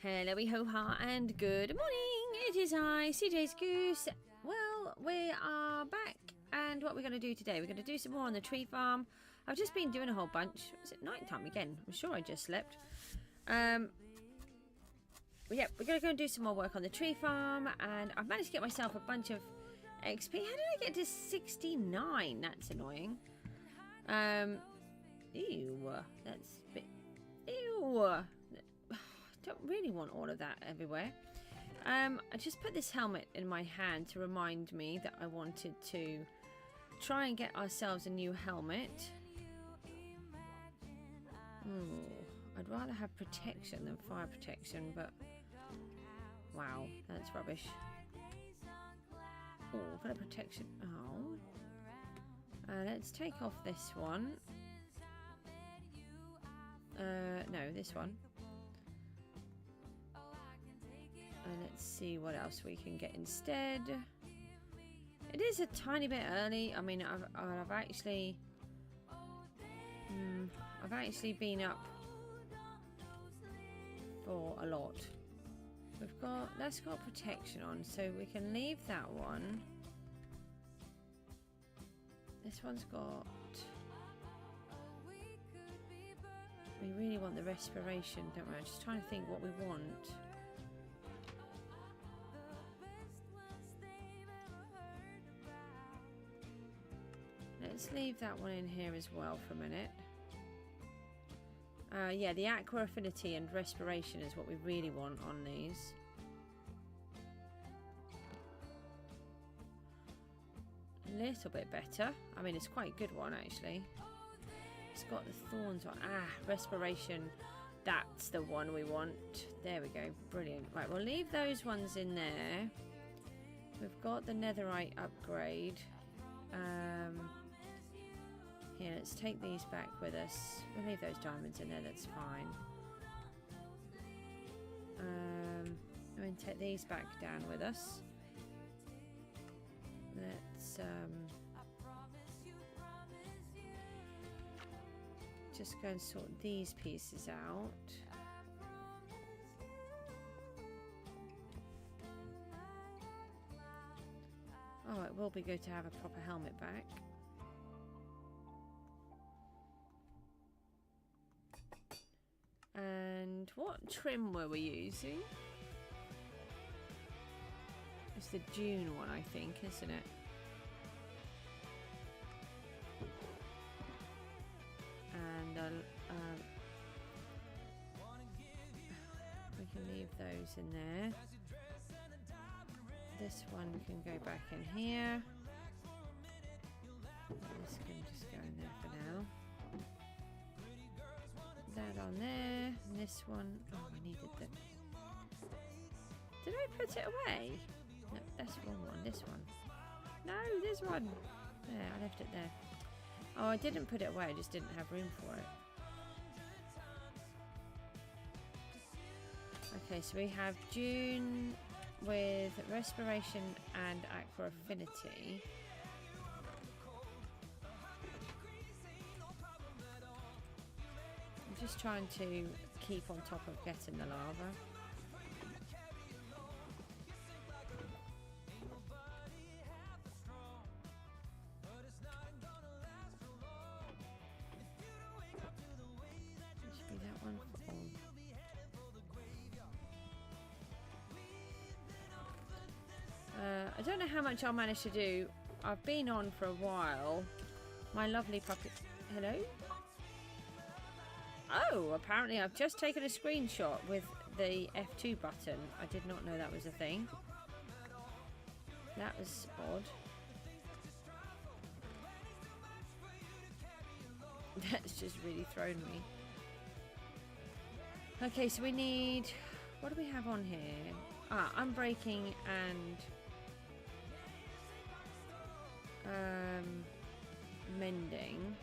Hello, ho-ha, and good morning. It is I, CJSGOOSE. Well, we are back, and what we're going to do today, we're going to do some more on the tree farm. I've just been doing a whole bunch. Is it night time again? I'm sure I just slept. Yeah, we're going to go and do some more work on the tree farm, and I've managed to get myself a bunch of XP. How did I get to 69? That's annoying. Ew, that's a bit... Ew. Don't really want all of that everywhere. I just put this helmet in my hand to remind me that I wanted to try and get ourselves a new helmet. I'd rather have protection than fire protection, but wow, that's rubbish. Oh, for the protection. Oh, let's take off this one. No, this one. And let's see what else we can get instead. It is a tiny bit early. I mean, I've actually been up for a lot. That's got protection on, so we can leave that one. This one's got. We really want the respiration, don't we? I'm just trying to think what we want. Let's leave that one in here as well for a minute. Yeah, the aqua affinity and respiration is what we really want on these. A little bit better. I mean, it's quite a good one actually. It's got the thorns on. Respiration. That's the one we want. There we go. Brilliant. Right, we'll leave those ones in there. We've got the netherite upgrade. Here, let's take these back with us. We'll leave those diamonds in there, that's fine. I'm going to take these back down with us. Let's just go and sort these pieces out. Oh, it will be good to have a proper helmet back. And what trim were we using? It's the June one, I think, isn't it? And we can leave those in there. This one can go back in here. This can just go in there for now. That on there, and this one. Oh, we needed the. Did I put it away? No, that's the wrong one. This one. No, this one. There, I left it there. Oh, I didn't put it away. I just didn't have room for it. Okay, so we have June with respiration and aqua affinity. I'm just trying to keep on top of getting the lava. It should be that one for all. I don't know how much I'll manage to do. I've been on for a while. My lovely puppy. Hello? Oh, apparently I've just taken a screenshot with the F2 button. I did not know that was a thing. That was odd. That's just really thrown me. Okay, so we need... What do we have on here? Unbreaking and... mending.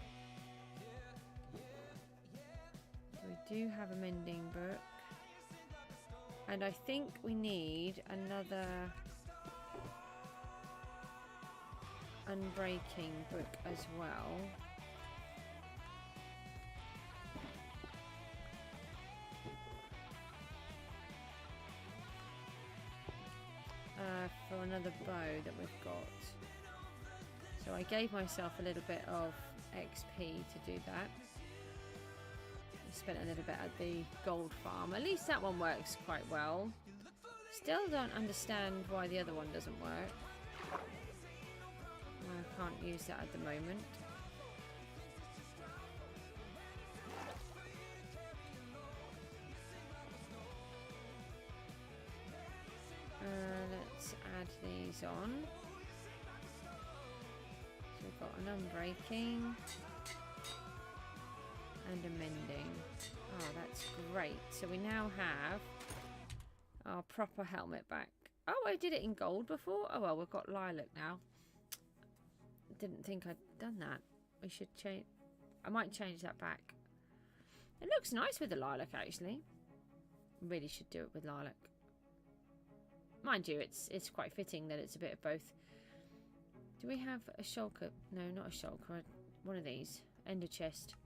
We do have a mending book, and I think we need another unbreaking book as well. for another bow that we've got. So I gave myself a little bit of XP to do that. I spent a little bit at the gold farm. At least that one works quite well. Still don't understand why the other one doesn't work. I can't use that at the moment. Let's add these on. So we've got an unbreaking and a mending. Oh, that's great. So we now have our proper helmet back. Oh, I did it in gold before. Oh well, we've got lilac now. Didn't think I'd done that. We should change. I might change that back. It looks nice with the lilac, actually. Really should do it with lilac. Mind you, it's quite fitting that it's a bit of both. Do we have a shulker? No, not a shulker. One of these. Ender chest.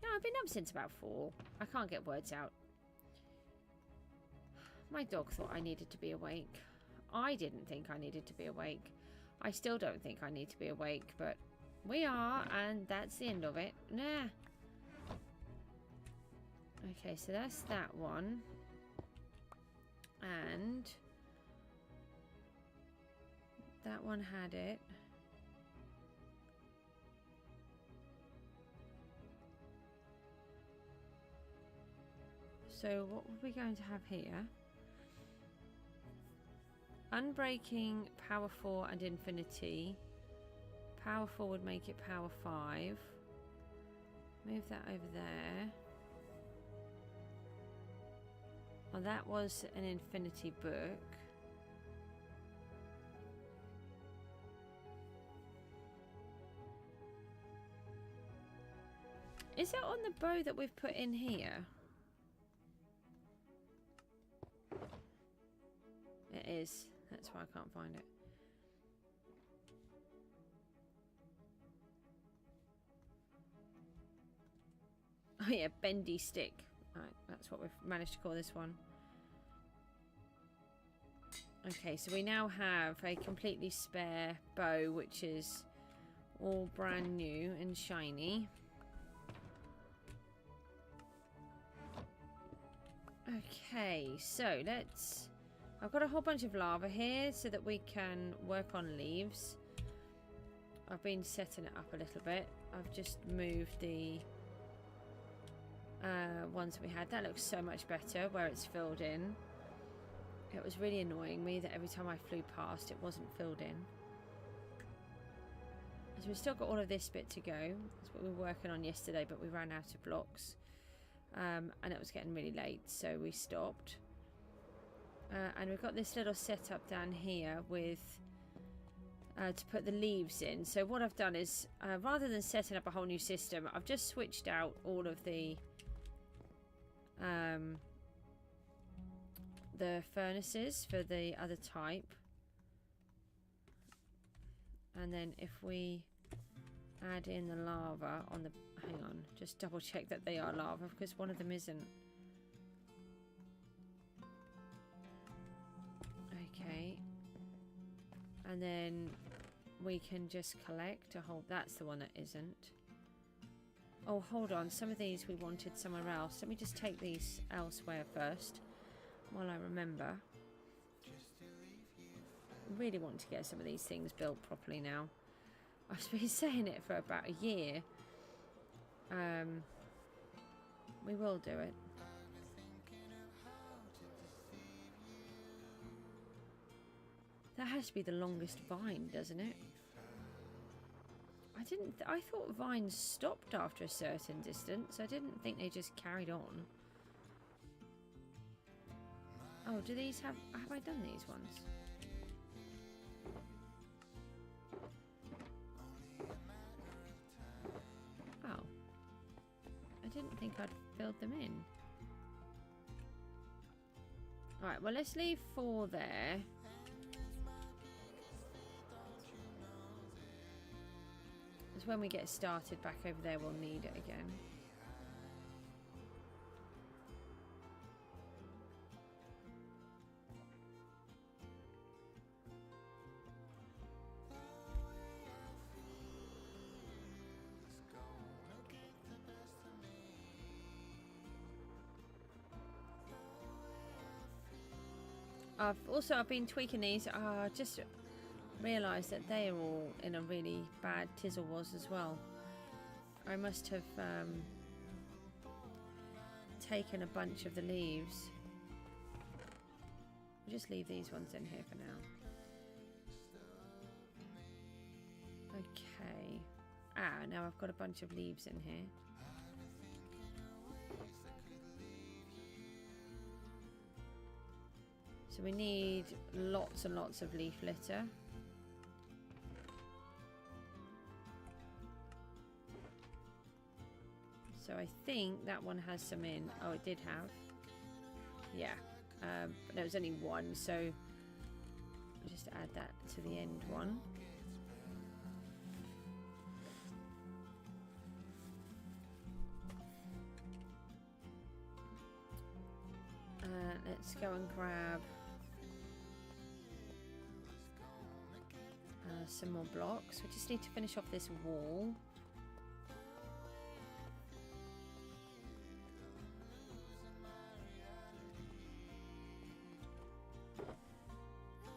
Yeah, I've been up since about 4. I can't get words out. My dog thought I needed to be awake. I didn't think I needed to be awake. I still don't think I need to be awake, but we are, and that's the end of it. Nah. Okay, so that's that one. And that one had it. So what are we going to have here? Unbreaking, power 4 and infinity. Power 4 would make it power 5. Move that over there. Oh, that was an infinity book. Is it on the bow that we've put in here? It is. That's why I can't find it. Oh yeah, bendy stick. Right, that's what we've managed to call this one. Okay, so we now have a completely spare bow, which is all brand new and shiny. Okay, so let's... I've got a whole bunch of lava here so that we can work on leaves. I've been setting it up a little bit. I've just moved the ones that we had. That looks so much better where it's filled in. It was really annoying me that every time I flew past it wasn't filled in. So we've still got all of this bit to go. That's what we were working on yesterday, but we ran out of blocks. And it was getting really late, so we stopped. And we've got this little setup down here with to put the leaves in. So what I've done is, rather than setting up a whole new system, I've just switched out all of the furnaces for the other type. And then if we add in the lava on the... Hang on, just double check that they are lava because one of them isn't. Okay, and then we can just collect a whole... That's the one that isn't. Oh, hold on, some of these we wanted somewhere else. Let me just take these elsewhere first while I remember. I really want to get some of these things built properly now. I've been saying it for about a year. We will do it. That has to be the longest vine, doesn't it? I thought vines stopped after a certain distance. I didn't think they just carried on. Oh, do these have I done these ones? Oh. I didn't think I'd filled them in. Alright, well let's leave 4 there. Because when we get started back over there we'll need it again. I've been tweaking these. I just realised that they are all in a really bad tizzle was as well. I must have taken a bunch of the leaves. We'll just leave these ones in here for now. Okay. Now I've got a bunch of leaves in here. So we need lots and lots of leaf litter. So I think that one has some in. Oh, it did have. Yeah. But there was only one, so I'll just add that to the end one. Let's go and grab some more blocks. We just need to finish off this wall.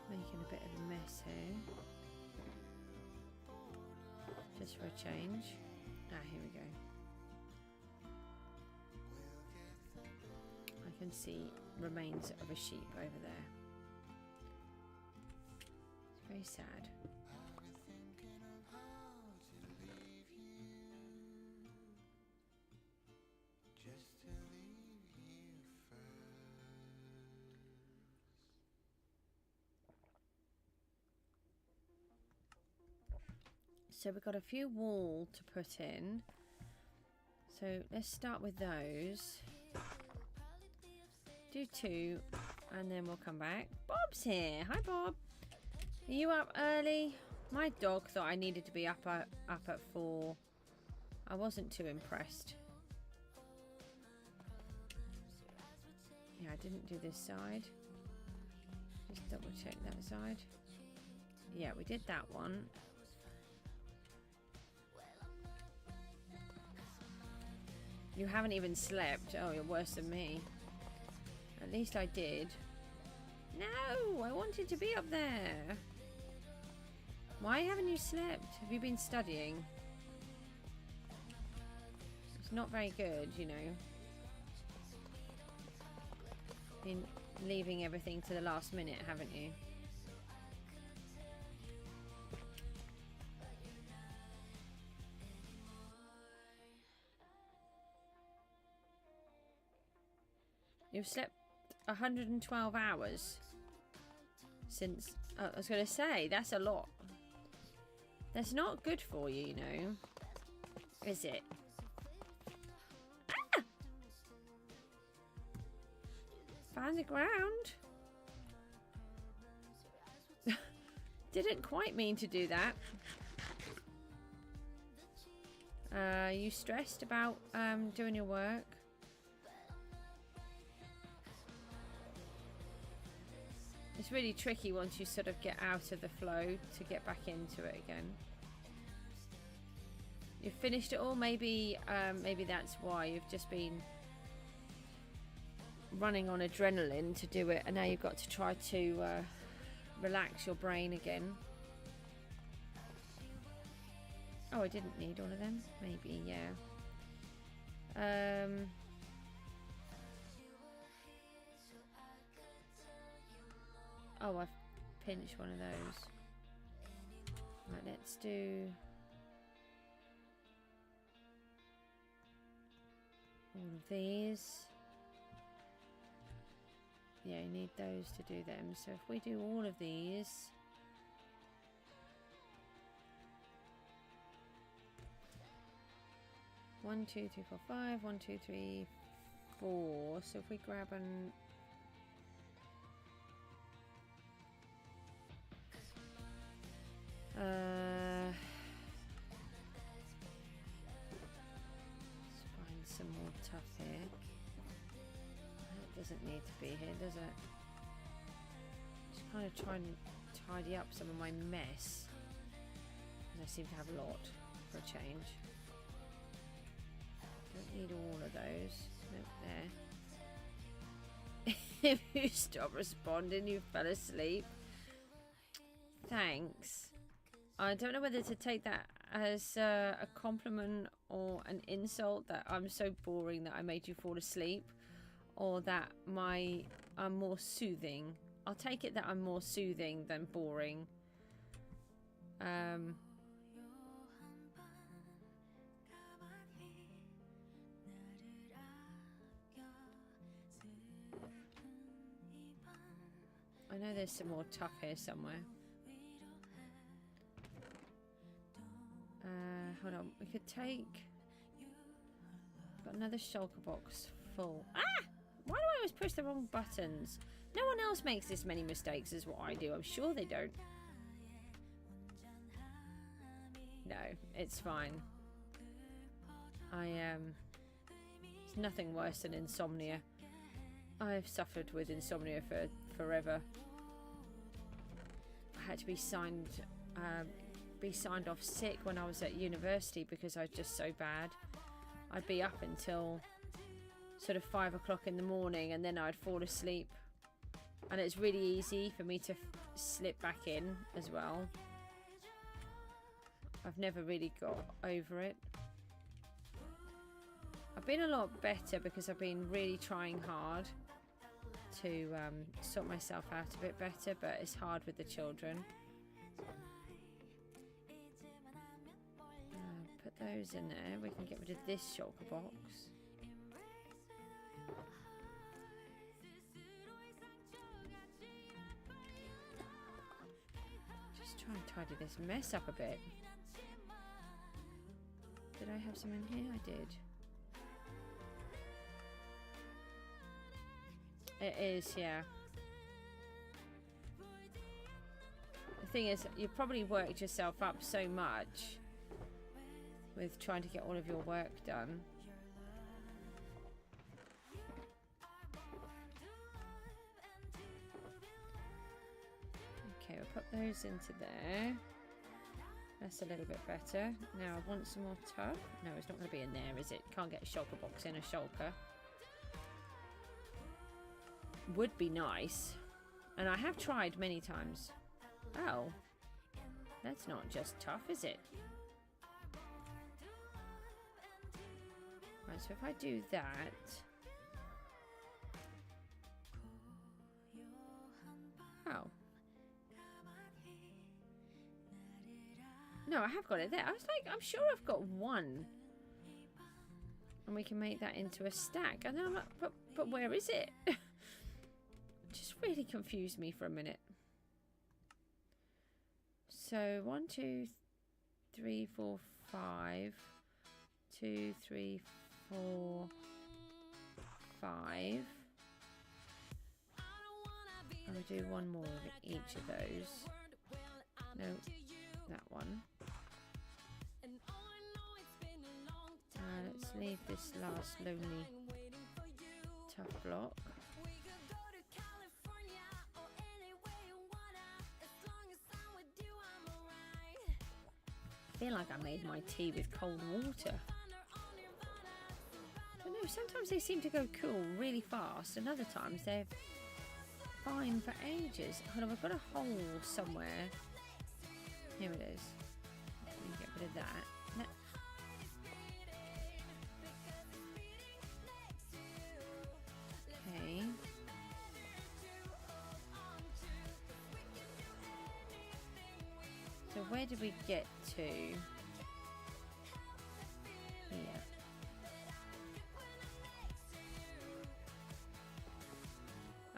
Making a bit of a mess here. Just for a change. Here we go. I can see remains of a sheep over there. It's very sad. So we've got a few wool to put in. So let's start with those. Do 2 and then we'll come back. Bob's here. Hi Bob. Are you up early? My dog thought I needed to be up at 4. I wasn't too impressed. Yeah, I didn't do this side. Just double check that side. Yeah, we did that one. You haven't even slept. Oh, you're worse than me. At least I did. No, I wanted to be up there. Why haven't you slept? Have you been studying? It's not very good, you know. Been leaving everything to the last minute, haven't you? You've slept 112 hours since... I was going to say, that's a lot. That's not good for you, you know. Is it? Ah! Found the ground. Didn't quite mean to do that. Are you stressed about doing your work? It's really tricky once you sort of get out of the flow to get back into it again. You've finished it all. Maybe that's why you've just been running on adrenaline to do it, and now you've got to try to relax your brain again. Oh, I didn't need all of them. Maybe, yeah. Oh, I've pinched one of those. Right, let's do all of these. Yeah, you need those to do them. So if we do all of these, one, 2, 3, 4, 5. 1, 2, 3, 4. So if we grab an let's find some more tuff here. That doesn't need to be here, does it? Just kind of trying to tidy up some of my mess. I seem to have a lot for a change. Don't need all of those. Nope, there. If you stop responding, you fell asleep. Thanks. I don't know whether to take that as a compliment or an insult that I'm so boring that I made you fall asleep, or that I'm more soothing. I'll take it that I'm more soothing than boring. I know there's some more tuck here somewhere. Hold on, we could take... Got another shulker box full. Ah! Why do I always push the wrong buttons? No one else makes this many mistakes as what I do. I'm sure they don't. No, it's fine. It's nothing worse than insomnia. I've suffered with insomnia for forever. I had to be signed off sick when I was at university because I was just so bad. I'd be up until sort of 5 o'clock in the morning, and then I'd fall asleep. And it's really easy for me to slip back in as well. I've never really got over it. I've been a lot better because I've been really trying hard to sort myself out a bit better, but it's hard with the children. Put those in there. We can get rid of this shulker box. Just try and tidy this mess up a bit. Did I have some in here? I did. It is, yeah. The thing is, you've probably worked yourself up so much with trying to get all of your work done. Okay, we'll put those into there. That's a little bit better. Now I want some more tuck. No, it's not going to be in there, is it? Can't get a shulker box in a shulker. Would be nice. And I have tried many times. Oh. That's not just tough, is it? Right, so if I do that... Oh. No, I have got it there. I was like, I'm sure I've got one. And we can make that into a stack. And then I'm like, but where is it? Just really confused me for a minute. So 1, 2, 3, 4, 5. 2, 3, 4, 5. And we do one more of each of those. No, that one. Let's leave this last lonely tough block. I feel like I made my tea with cold water. I don't know, sometimes they seem to go cool really fast, and other times they're fine for ages. Hold on, I've got a hole somewhere. Here it is. Let me get rid of that. Okay. So where did we get to? Here.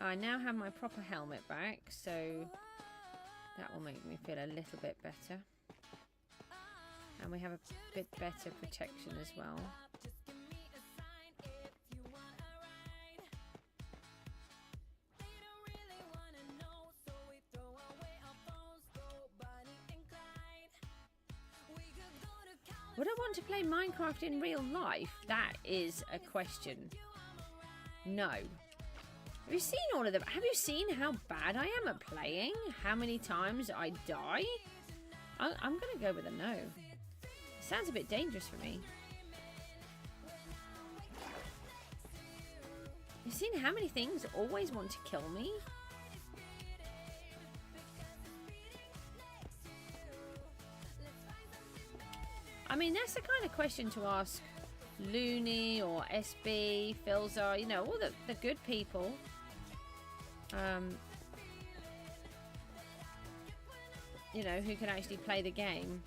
I now have my proper helmet back, so that will make me feel a little bit better. And we have a bit better protection as well. Would I want to play Minecraft in real life? That is a question. No. Have you seen all of them? Have you seen how bad I am at playing? How many times I die? I'm going to go with a no. Sounds a bit dangerous for me. You've seen how many things always want to kill me? I mean, that's the kind of question to ask Looney or SB, Philzar, you know, all the good people. You know, who can actually play the game.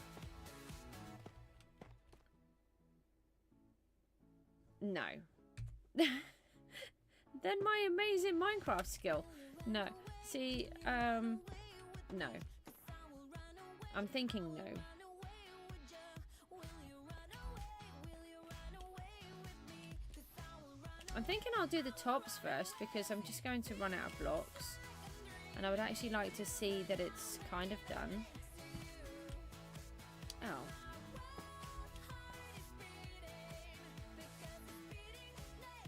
No. Then my amazing Minecraft skill. No. See, no. I'm thinking no. I'm thinking I'll do the tops first because I'm just going to run out of blocks. And I would actually like to see that it's kind of done. Oh.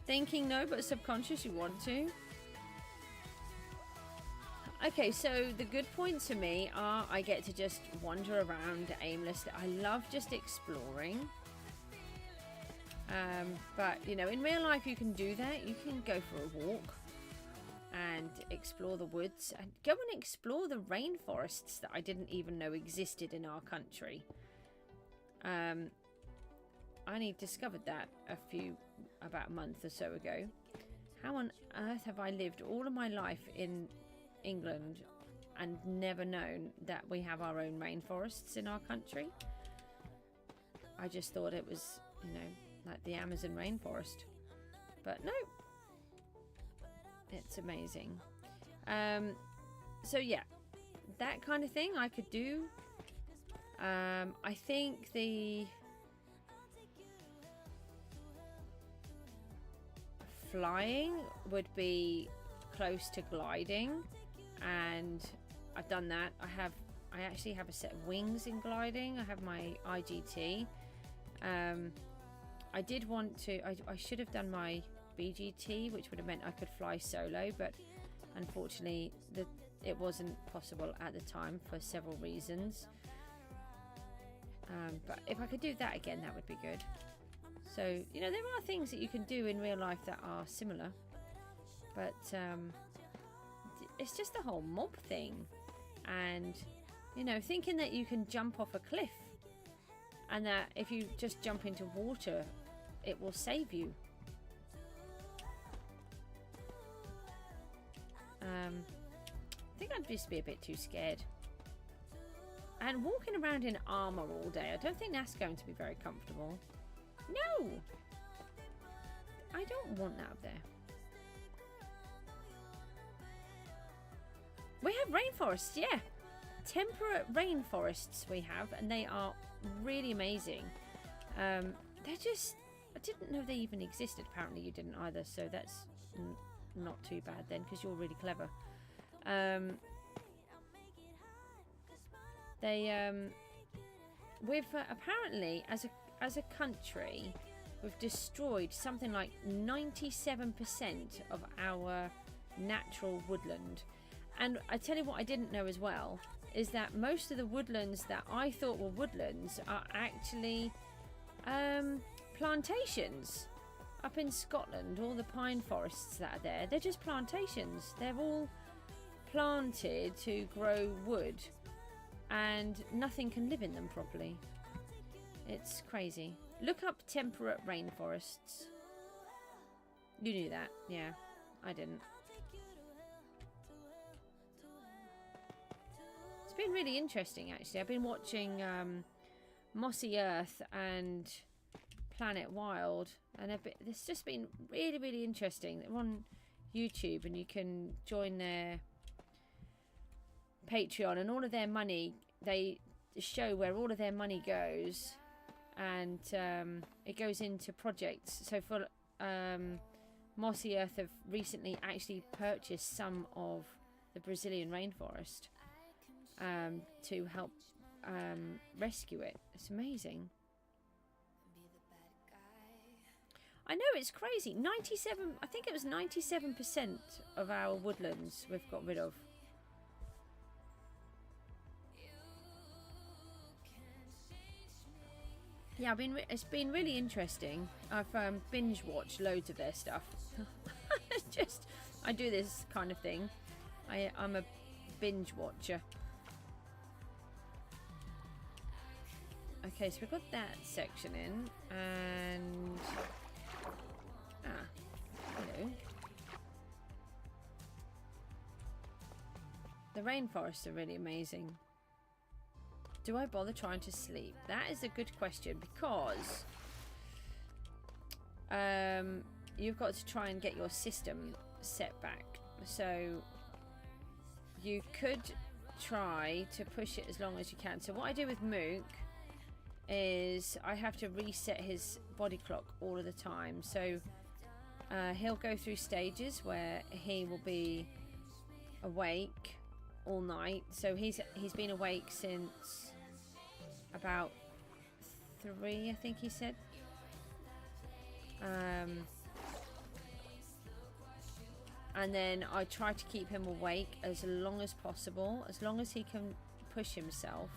Thinking no, but subconscious you want to. Okay, so the good points for me are I get to just wander around aimlessly. I love just exploring. But, you know, in real life you can do that. You can go for a walk and explore the woods and go and explore the rainforests that I didn't even know existed in our country. I only discovered that about a month or so ago. How on earth have I lived all of my life in England and never known that we have our own rainforests in our country? I just thought it was, you know, like the Amazon rainforest, but no, it's amazing. So yeah, that kind of thing I could do. I think the flying would be close to gliding, and I've done that. I actually have a set of wings in gliding. I have my IGT. I did want to, I should have done my BGT, which would have meant I could fly solo, but unfortunately it wasn't possible at the time for several reasons. But if I could do that again, that would be good. So, you know, there are things that you can do in real life that are similar, but it's just the whole mob thing, and, you know, thinking that you can jump off a cliff and that if you just jump into water it will save you. I think I'd just be a bit too scared. And walking around in armor all day, I don't think that's going to be very comfortable. No! I don't want that up there. We have rainforests, yeah. Temperate rainforests we have, and they are really amazing. They're just... I didn't know they even existed. Apparently you didn't either, so that's not too bad then, because you're really clever. We've apparently, as a country, we've destroyed something like 97% of our natural woodland. And I tell you what I didn't know as well, is that most of the woodlands that I thought were woodlands are actually plantations. Up in Scotland, all the pine forests that are there, they're just plantations. They're all planted to grow wood, and nothing can live in them properly. It's crazy. Look up temperate rainforests. You knew that, yeah. I didn't. It's been really interesting, actually. I've been watching Mossy Earth and Planet Wild, and it's just been really, really interesting. They're on YouTube, and you can join their Patreon, and all of their money, they show where all of their money goes, and it goes into projects. So for Mossy Earth have recently actually purchased some of the Brazilian rainforest to help rescue it. It's amazing. I know, it's crazy. 97, I think it was 97% of our woodlands we've got rid of. Yeah, it's been really interesting. I've binge watched loads of their stuff. I do this kind of thing. I'm a binge watcher. Okay, so we've got that section in, and hello. The rainforests are really amazing. Do I bother trying to sleep? That is a good question, because you've got to try and get your system set back. So you could try to push it as long as you can. So what I do with Mook is I have to reset his body clock all of the time. So he'll go through stages where he will be awake all night. So he's been awake since about 3, I think he said. And then I try to keep him awake as long as possible, as long as he can push himself,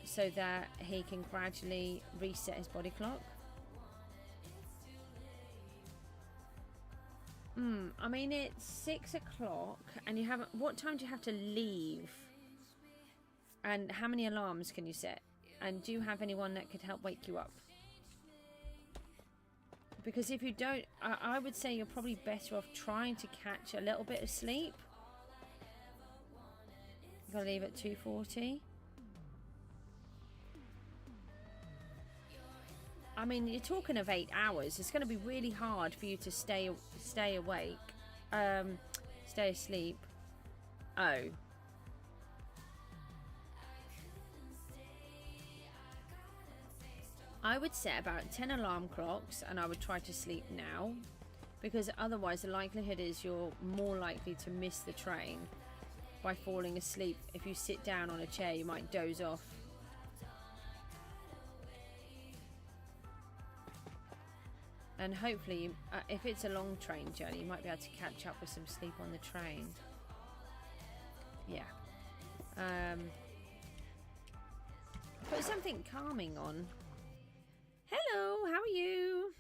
so that he can gradually reset his body clock. I mean, it's 6 o'clock and you haven't... What time do you have to leave? And how many alarms can you set? And do you have anyone that could help wake you up? Because if you don't, I would say you're probably better off trying to catch a little bit of sleep. You've got to leave at 2:40. I mean, you're talking of 8 hours. It's going to be really hard for you to stay awake, stay asleep. Oh. I would set about 10 alarm clocks, and I would try to sleep now, because otherwise the likelihood is you're more likely to miss the train by falling asleep. If you sit down on a chair, you might doze off. And hopefully, if it's a long train journey, you might be able to catch up with some sleep on the train. Yeah. Put something calming on. Hello, how are you?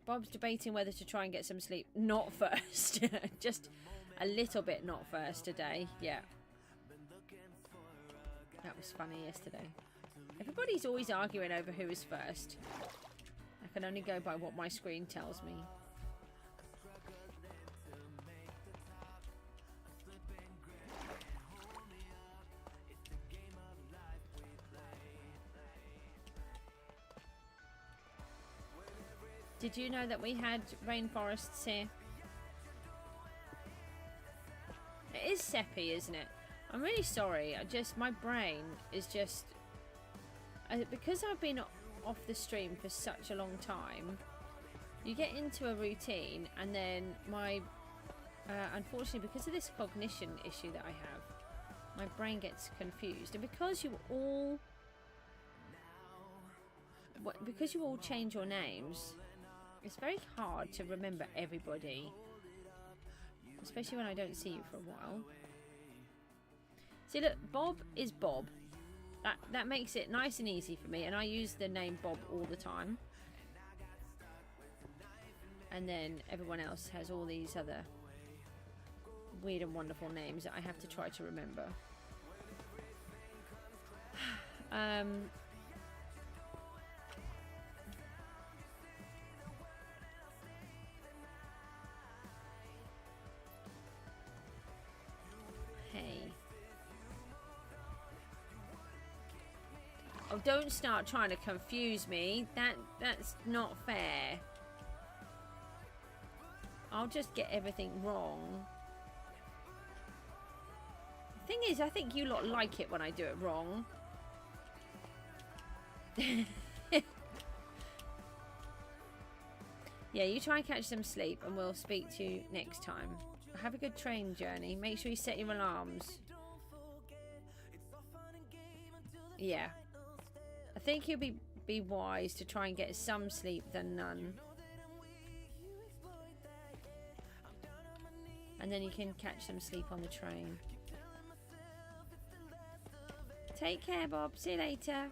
Bob's debating whether to try and get some sleep. Not first. Just a little bit not first today. Yeah. That was funny yesterday. Everybody's always arguing over who is first. I can only go by what my screen tells me. Did you know that we had rainforests here? It is Seppi, isn't it? I'm really sorry. My brain is just... because I've been off the stream for such a long time, you get into a routine, and then unfortunately, because of this cognition issue that I have, my brain gets confused. And because you all change your names, it's very hard to remember everybody, especially when I don't see you for a while. See, look, Bob is Bob. That makes it nice and easy for me, and I use the name Bob all the time. And then everyone else has all these other weird and wonderful names that I have to try to remember. Oh, don't start trying to confuse me. That's not fair. I'll just get everything wrong. The thing is, I think you lot like it when I do it wrong. Yeah, you try and catch some sleep, and we'll speak to you next time. Have a good train journey. Make sure you set your alarms. Yeah. I think you'll be wise to try and get some sleep than none. And then you can catch some sleep on the train. Take care, Bob. See you later.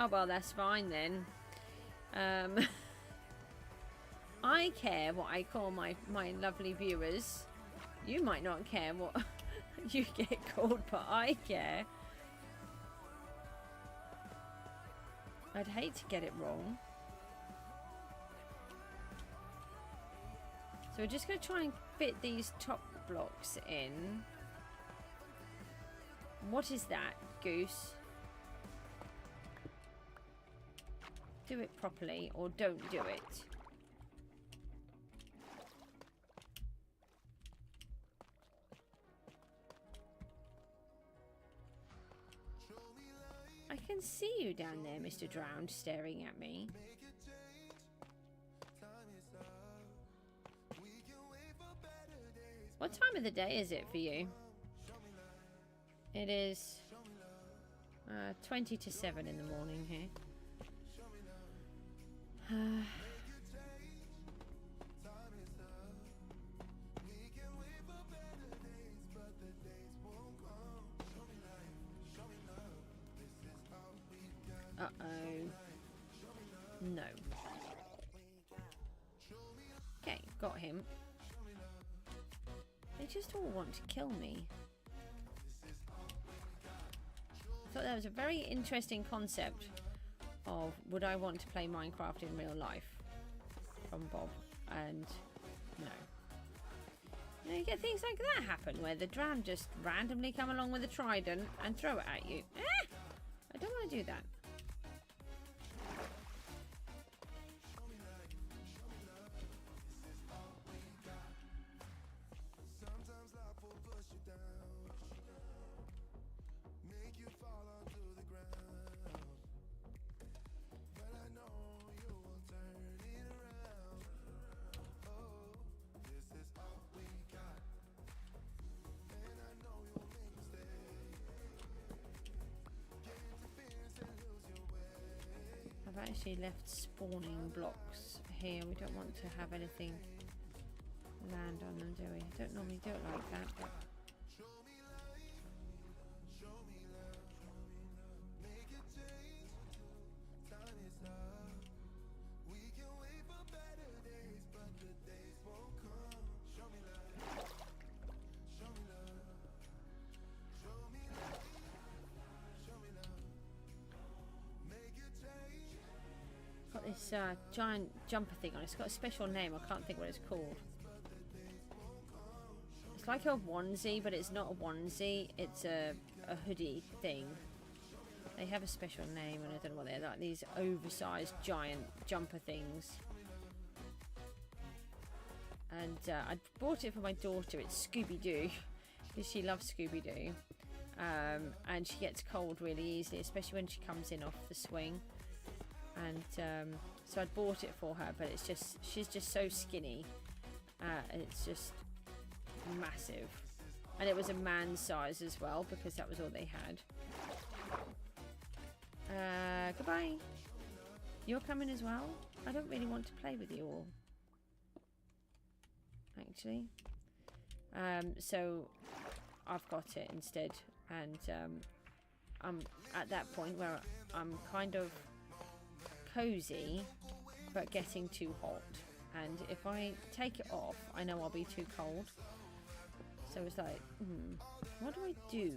Oh, well, that's fine then. I care what I call my lovely viewers. You might not care what you get called, but I care. I'd hate to get it wrong. So we're just going to try and fit these top blocks in. What is that, Goose? Do it properly or don't do it. I can see you down there, Mr. Drowned, staring at me. What time of the day is it for you? It is 20 to 7 in the morning here. Uh-oh. No. Okay, got him. They just all want to kill me. I thought that was a very interesting concept of would I want to play Minecraft in real life from Bob, and no. You know, you get things like that happen where the drown just randomly come along with a trident and throw it at you. Ah! I don't want to do that. I've actually left spawning blocks here. We don't want to have anything land on them, do we? Don't normally do it like that, but this giant jumper thing on it. It's got a special name. I can't think what it's called. It's like a onesie, but it's not a onesie. It's a hoodie thing. They have a special name, and I don't know what they're like. These oversized giant jumper things. And I bought it for my daughter. It's Scooby-Doo, because she loves Scooby-Doo. And she gets cold really easily, especially when she comes in off the swing. And so I bought it for her, but it's just she's just so skinny, and it's just massive. And it was a man's size as well, because that was all they had. Goodbye. You're coming as well? I don't really want to play with you all, actually. So I've got it instead, and I'm at that point where I'm kind of cozy but getting too hot, and if I take it off I know I'll be too cold, so it's like what do I do?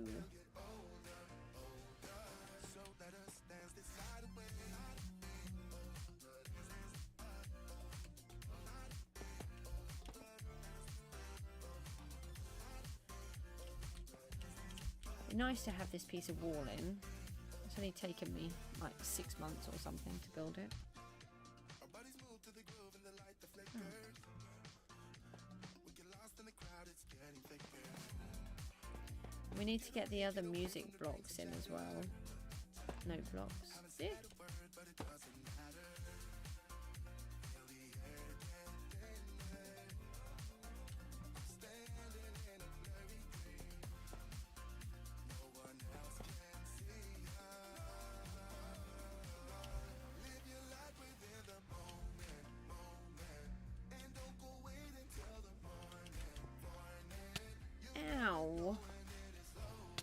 Nice to have this piece of wall in. It's only taken me like 6 months or something to build it. Oh. We need to get the other music blocks in as well. No blocks. Yeah. Ow.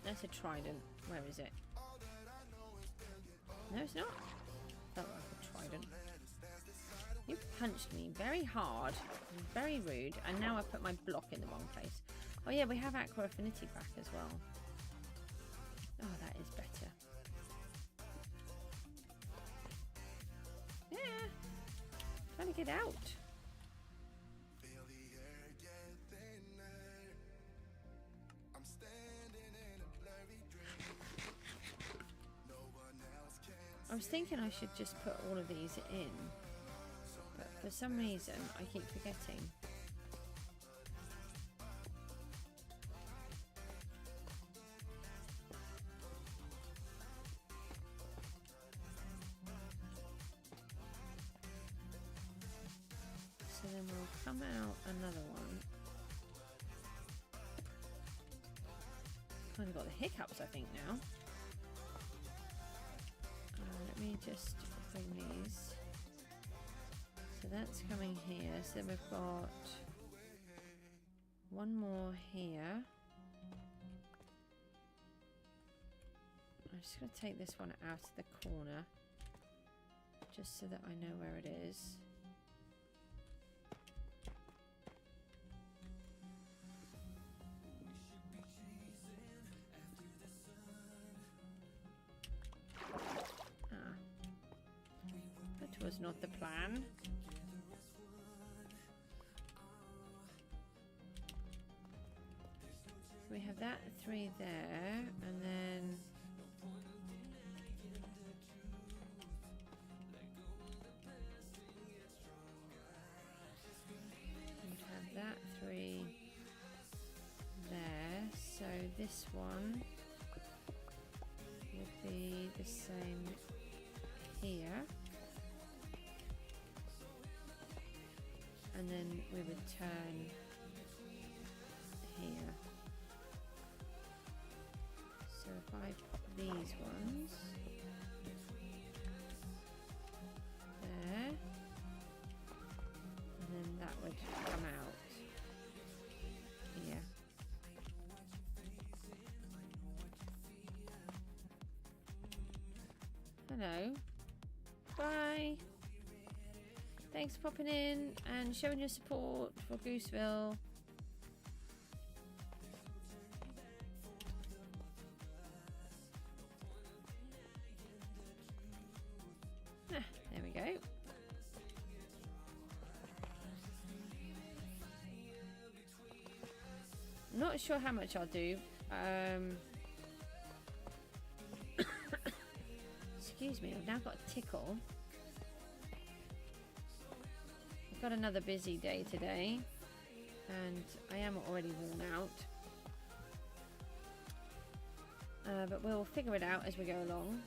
That's a trident. Where is it? No, it's not. Felt like a trident. You punched me very hard, very rude, and now I put my block in the wrong place. Oh yeah, we have Aqua Affinity back as well. Oh, that is better. Yeah, trying to get out. I was thinking I should just put all of these in, but for some reason I keep forgetting. So then we'll come out another one. Kind of got the hiccups, I think, now. Let me just bring these. So that's coming here. So then we've got one more here. I'm just going to take this one out of the corner, just so that I know where it is. Was not the plan. We have that 3 there, and then we'd have that 3 there. So this one would be the same here. And then we would turn here. So if I pop these ones there, and then that would come out here. Hello. Bye. Thanks for popping in and showing your support for Gooseville. There we go. Not sure how much I'll do. Excuse me, I've now got a tickle. Got another busy day today, and I am already worn out, but we'll figure it out as we go along.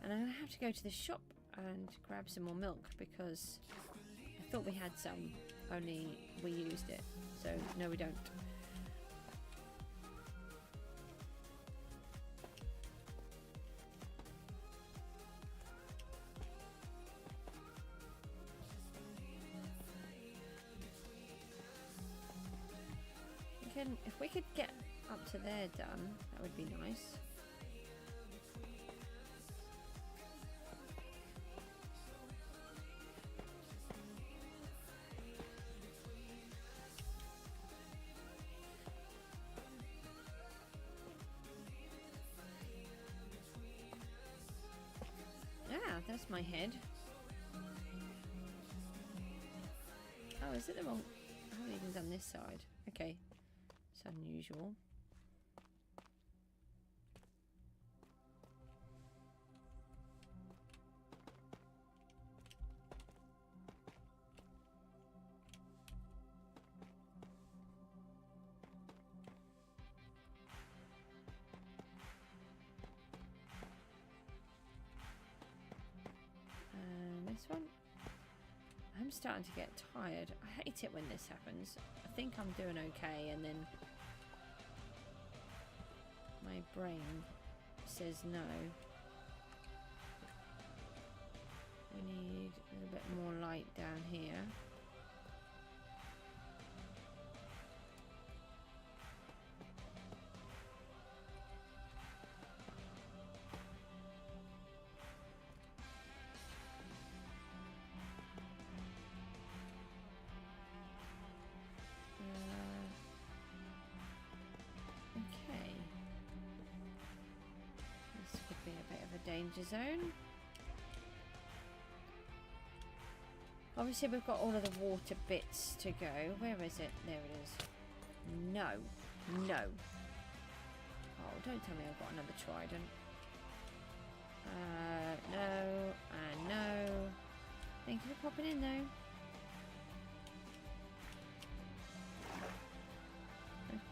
And I'm going to have to go to the shop and grab some more milk, because I thought we had some, only we used it. So, no we don't. If we could get up to there done, that would be nice. That's my head. Oh, is it the wrong? I haven't even done this side. Okay, it's unusual. This one. I'm starting to get tired. I hate it when this happens. I think I'm doing okay, and then My brain says no. We need a little bit more light down here. Okay. This could be a bit of a danger zone. Obviously we've got all of the water bits to go. Where is it? There it is. No. No. Oh, don't tell me I've got another trident. No. And no. Thank you for popping in though.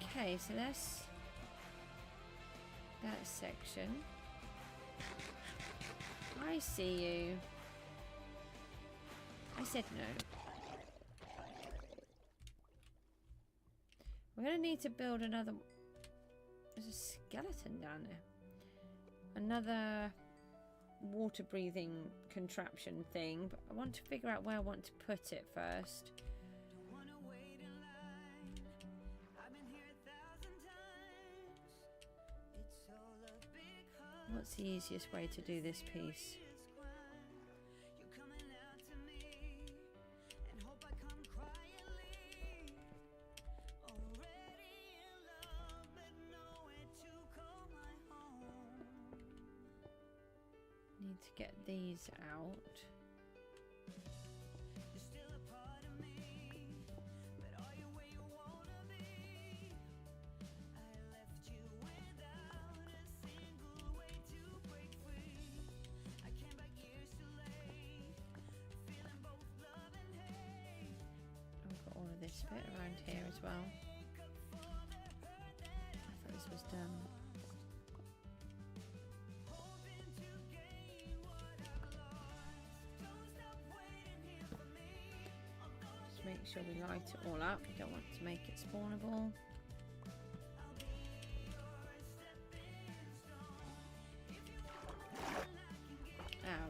Okay, so that's that section. I see you. I said no. We're going to need to build another... There's a skeleton down there. Another water-breathing contraption thing. But I want to figure out where I want to put it first. What's the easiest way to do this piece? Need to get these out. This bit around here as well. I thought this was done. Just make sure we light it all up. We don't want to make it spawnable.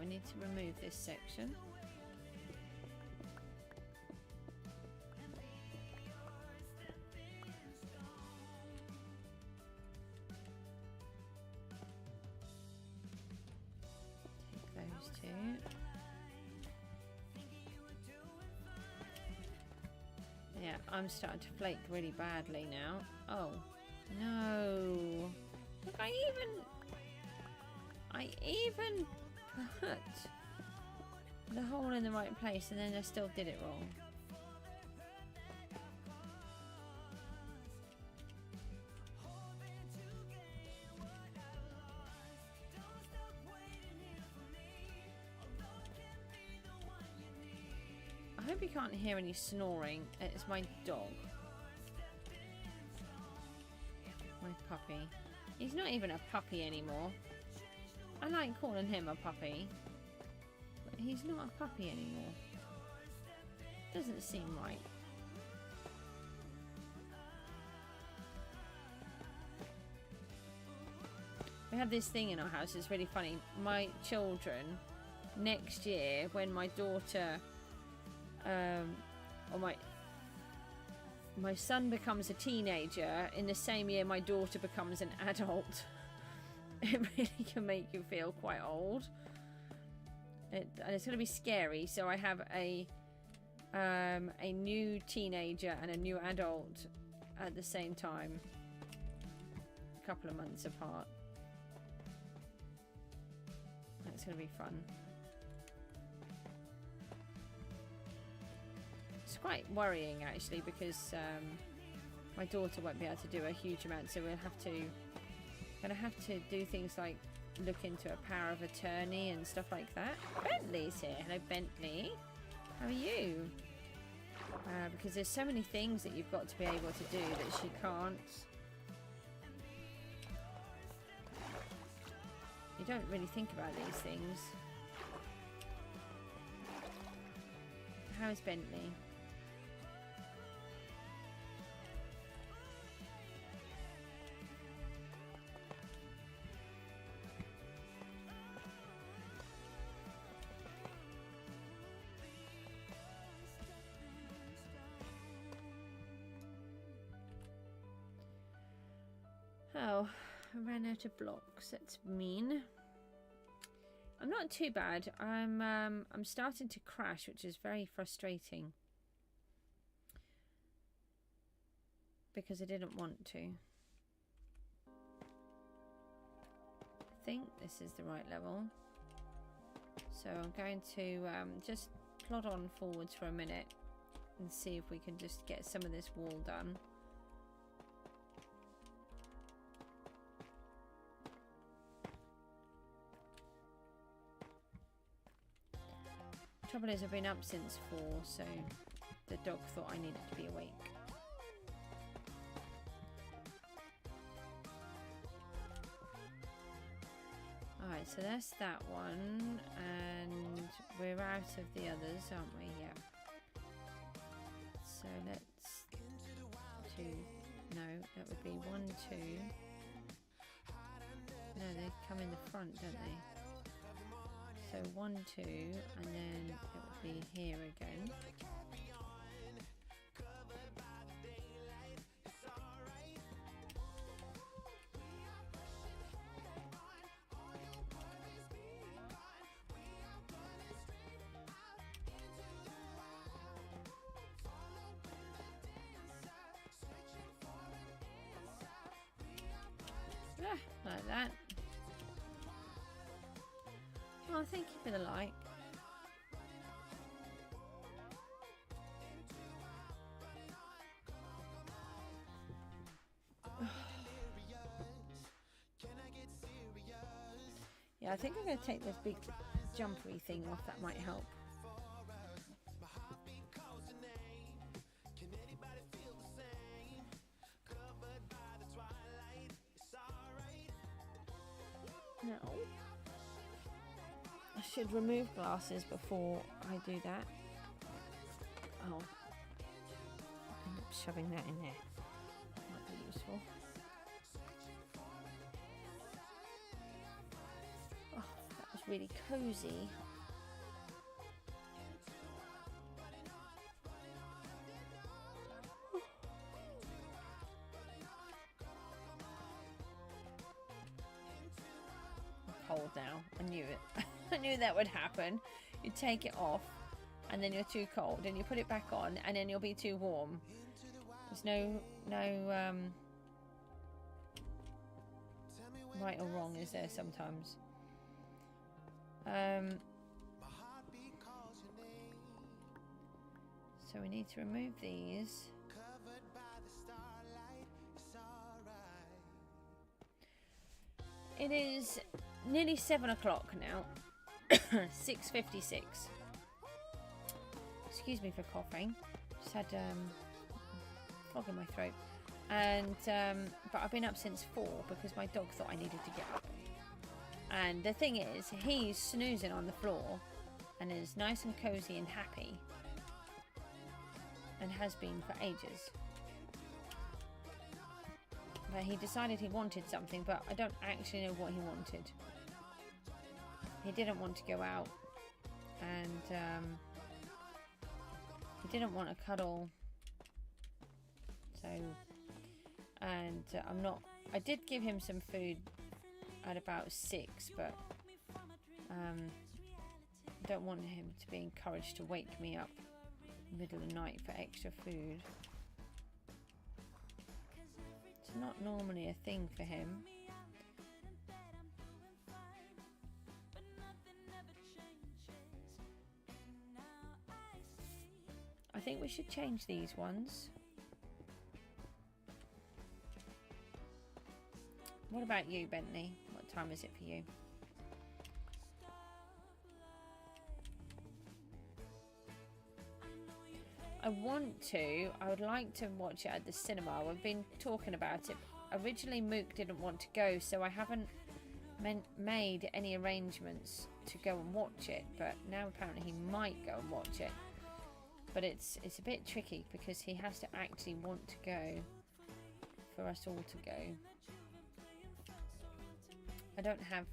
We need to remove this section. Yeah, I'm starting to flake really badly now. Oh, no. Look, I even put the hole in the right place and then I still did it wrong. I hope you can't hear any snoring. It's my dog. My puppy. He's not even a puppy anymore. I like calling him a puppy, but he's not a puppy anymore. Doesn't seem right. We have this thing in our house. It's really funny. My children, next year, when my daughter... or my son becomes a teenager, in the same year my daughter becomes an adult. It really can make you feel quite old. And it's going to be scary. So I have a new teenager and a new adult at the same time, a couple of months apart. That's going to be fun. It's quite worrying actually, because my daughter won't be able to do a huge amount, so we'll gonna have to do things like look into a power of attorney and stuff like that. Bentley's here. Hello, Bentley. How are you? Because there's so many things that you've got to be able to do that she can't. You don't really think about these things. How is Bentley? Oh, I ran out of blocks. That's mean. I'm not too bad. I'm starting to crash, which is very frustrating because I didn't want to. I think this is the right level. So I'm going to just plod on forwards for a minute and see if we can just get some of this wall done. Trouble is, I've been up since 4, so the dog thought I needed to be awake. Alright, so that's that one, and we're out of the others, aren't we? Yeah. So let's do, no, that would be 1, 2. No, they come in the front, don't they? So 1, 2, and then it would be here again. Yeah, like that. Oh, thank you for the like. Yeah, I think I'm going to take this big jumpery thing off. That might help. No. I should remove glasses before I do that. Oh. I'll end up shoving that in there. Might be useful. Oh, that was really cozy. Cold now. I knew it. I knew that would happen. You take it off and then you're too cold, and you put it back on and then you'll be too warm. There's no right or wrong, is there sometimes? So we need to remove these. It is nearly 7 o'clock now. 6:56. Excuse me for coughing. Just had fog in my throat. And but I've been up since 4 because my dog thought I needed to get up. And the thing is, he's snoozing on the floor and is nice and cozy and happy, and has been for ages. But he decided he wanted something, but I don't actually know what he wanted. He didn't want to go out, and he didn't want a cuddle. So, and I did give him some food at about 6, but I don't want him to be encouraged to wake me up in the middle of the night for extra food. It's not normally a thing for him. I think we should change these ones. What about you, Bentley? What time is it for you? I would like to watch it at the cinema. We've been talking about it. Originally Mook didn't want to go, so I haven't made any arrangements to go and watch it, but now apparently he might go and watch it. But it's a bit tricky because he has to actually want to go for us all to go. I don't have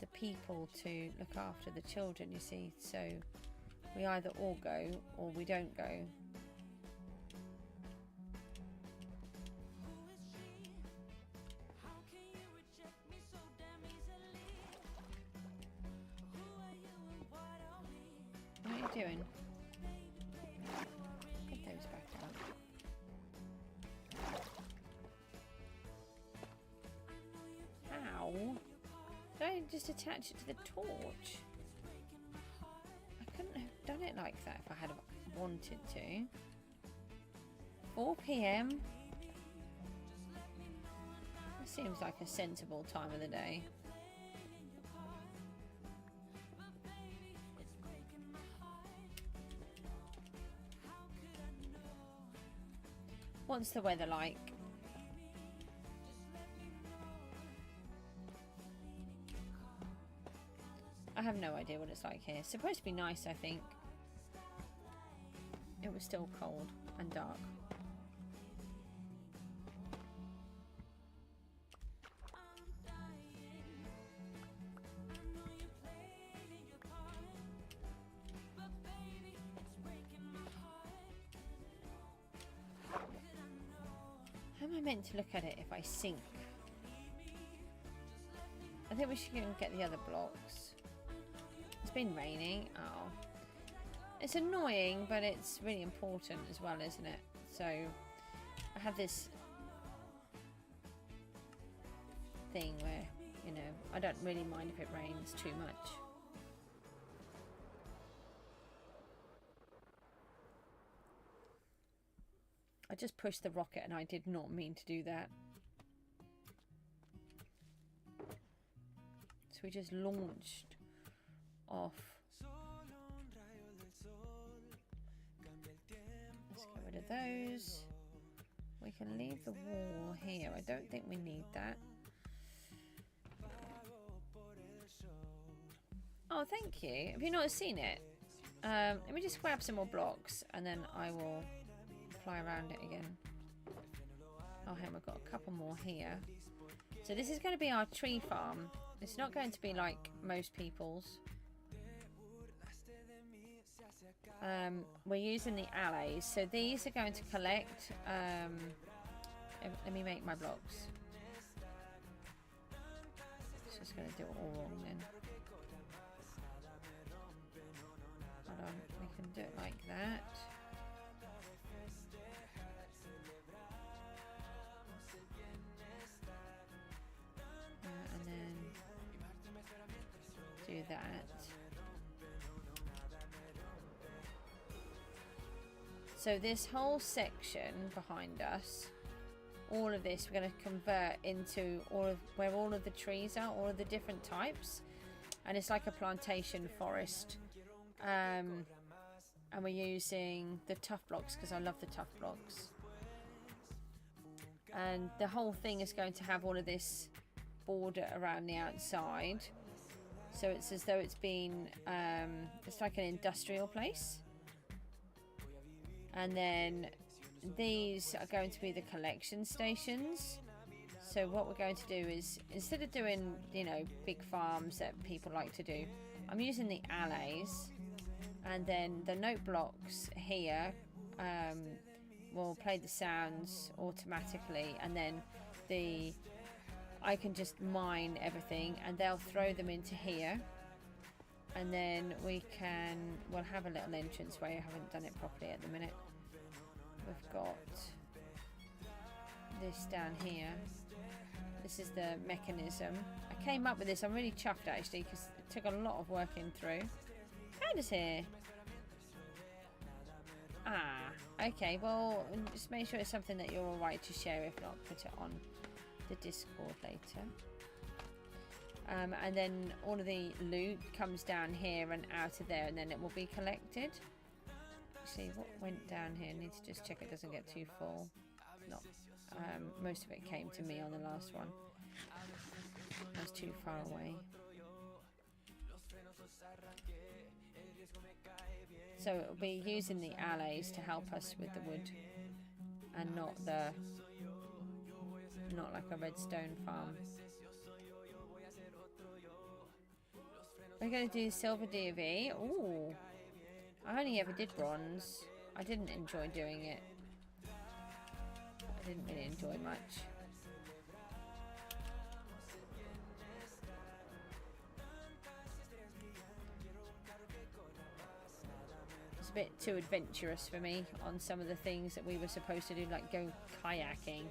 the people to look after the children, you see, so we either all go or we don't go. doing? Put those back out. How? Did I just attach it to the torch? I couldn't have done it like that if I had wanted to. 4 PM? That seems like a sensible time of the day. What's the weather like? I have no idea what it's like here. It's supposed to be nice, I think. It was still cold and dark. How am I meant to look at it if I sink? I think we should go and get the other blocks. It's been raining. Oh. It's annoying, but it's really important as well, isn't it? So, I have this thing where, you know, I don't really mind if it rains too much. I just pushed the rocket and I did not mean to do that. So we just launched off. Let's get rid of those. We can leave the wall here. I don't think we need that. Oh, thank you. Have you not seen it? Let me just grab some more blocks and then I will fly around it again. Oh, hey, we've got a couple more here. So this is going to be our tree farm. It's not going to be like most people's. We're using the alleys. So these are going to collect. Let me make my blocks. It's just going to do it all wrong then. Hold on. We can do it like that. And then do that. So this whole section behind us, all of this we're going to convert into where all of the trees are, all of the different types, and it's like a plantation forest. And we're using the tough blocks because I love the tough blocks. And the whole thing is going to have all of this border around the outside, so it's as though it's been it's like an industrial place. And then these are going to be the collection stations. So what we're going to do is, instead of doing, you know, big farms that people like to do, I'm using the alleys, and then the note blocks here will play the sounds automatically, and then I can just mine everything and they'll throw them into here, and then we'll have a little entranceway. I haven't done it properly at the minute. We've got this down here. This is the mechanism. I came up with this. I'm really chuffed actually because it took a lot of working through. Candace here. Ah, okay. Well, just make sure it's something that you're alright to share. If not, put it on the Discord later. And then all of the loot comes down here and out of there, and then it will be collected. See what went down here. I need to just check it doesn't get too full. Not most of it came to me on the last one. I was too far away. So it will be using the alleys to help us with the wood, and not like a redstone farm. We're going to do silver DV. Ooh, I only ever did bronze. I didn't enjoy doing it. I didn't really enjoy much. It's a bit too adventurous for me on some of the things that we were supposed to do, like go kayaking,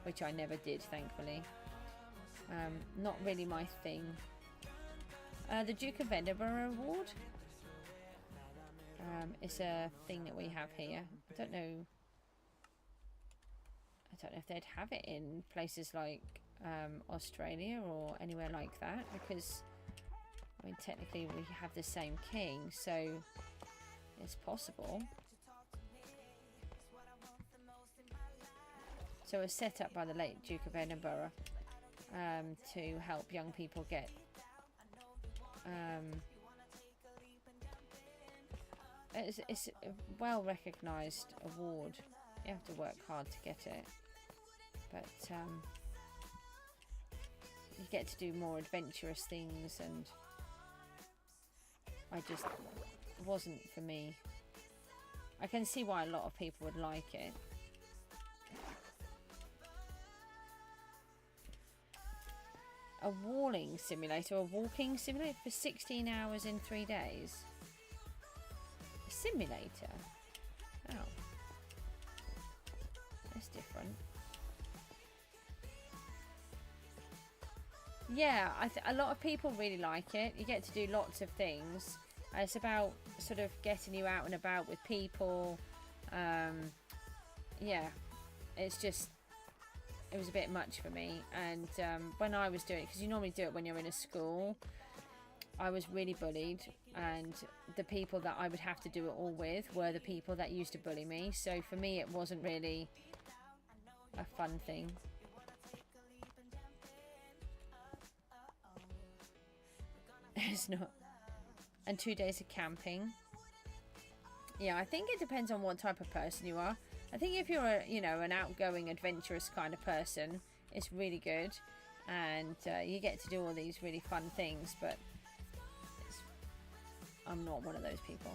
which I never did, thankfully. Not really my thing. The Duke of Edinburgh Award. It's a thing that we have here. I don't know if they'd have it in places like Australia or anywhere like that, because I mean technically we have the same king, so it's possible. So it was set up by the late Duke of Edinburgh to help young people get it's a well recognised award. You have to work hard to get it, but you get to do more adventurous things, and I just wasn't for me. I can see why a lot of people would like it. A walking simulator for 16 hours in 3 days. A simulator? Oh. That's different. Yeah, a lot of people really like it. You get to do lots of things. It's about sort of getting you out and about with people. Yeah, it's just, it was a bit much for me. And when I was doing it, because you normally do it when you're in a school, I was really bullied, and the people that I would have to do it all with were the people that used to bully me. So for me, it wasn't really a fun thing. It's not. And 2 days of camping. Yeah, I think it depends on what type of person you are. I think if you're a, an outgoing, adventurous kind of person, it's really good, and you get to do all these really fun things. But I'm not one of those people.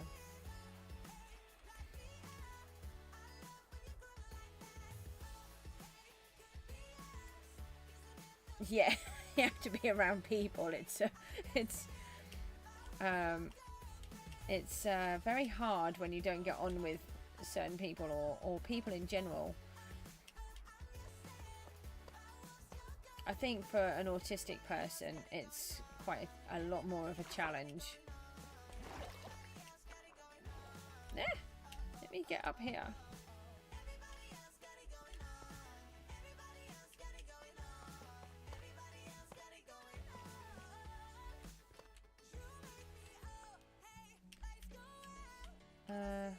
Yeah, you have to be around people. It's very hard when you don't get on with certain people, or people in general. I think for an autistic person, it's quite a lot more of a challenge. Let me get up here.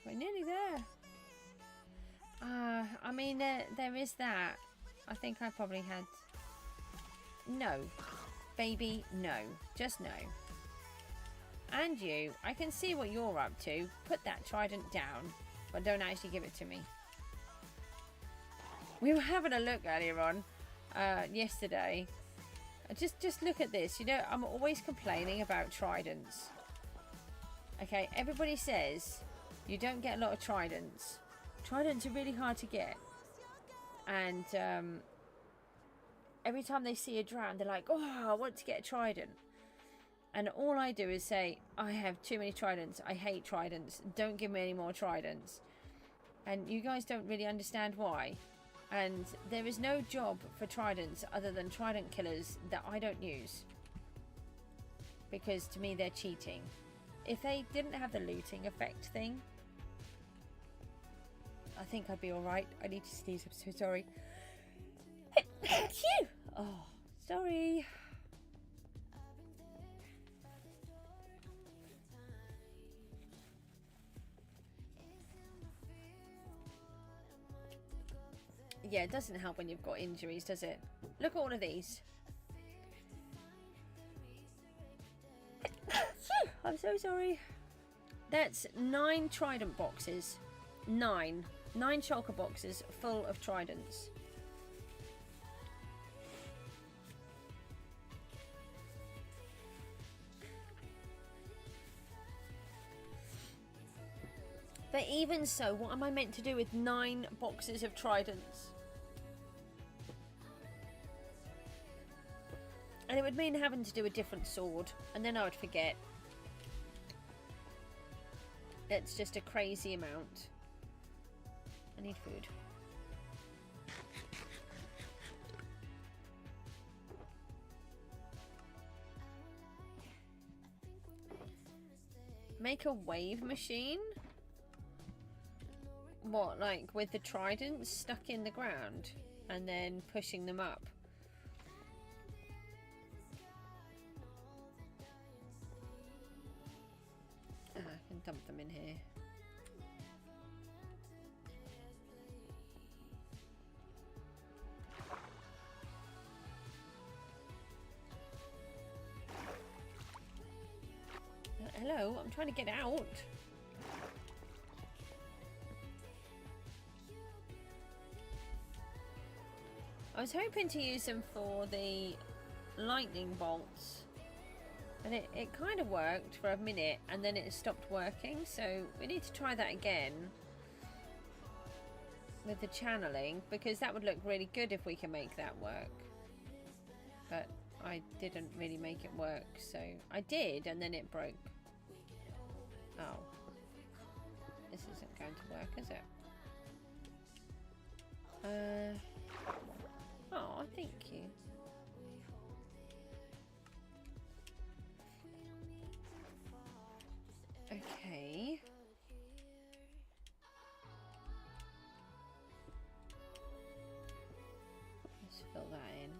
We're nearly there. I mean, there is that. I think I probably had... No. Baby, no. Just no. And you, I can see what you're up to. Put that trident down, but don't actually give it to me. We were having a look earlier on, yesterday. Just look at this. I'm always complaining about tridents. Okay, everybody says you don't get a lot of tridents. Tridents are really hard to get. And every time they see a drown, they're like, oh, I want to get a trident. And all I do is say, I have too many tridents. I hate tridents. Don't give me any more tridents. And you guys don't really understand why. And there is no job for tridents other than trident killers that I don't use. Because to me, they're cheating. If they didn't have the looting effect thing, I think I'd be alright. I need to sneeze. I'm so sorry. Oh, sorry. Yeah, it doesn't help when you've got injuries, does it? Look at all of these. I'm so sorry. That's 9 trident boxes. 9 shulker boxes full of tridents. But even so, what am I meant to do with 9 boxes of tridents? And it would mean having to do a different sword, and then I would forget. It's just a crazy amount. I need food. Make a wave machine? What, like with the tridents stuck in the ground and then pushing them up? I can dump them in here. Hello, I'm trying to get out. I was hoping to use them for the lightning bolts, and it kind of worked for a minute and then it stopped working, so we need to try that again with the channeling, because that would look really good if we can make that work. But I didn't really make it work, so I did and then it broke. Oh, this isn't going to work, is it? Oh, thank you. Okay. Let's fill that in.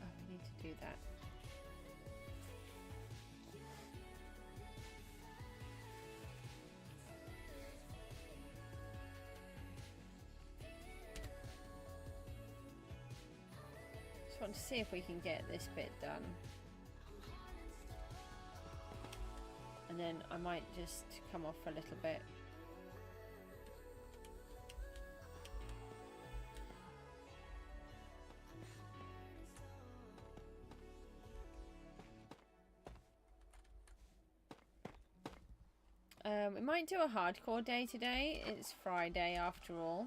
Oh, we need to do that. Just want to see if we can get this bit done. And then I might just come off for a little bit. We might do a hardcore day today. It's Friday after all.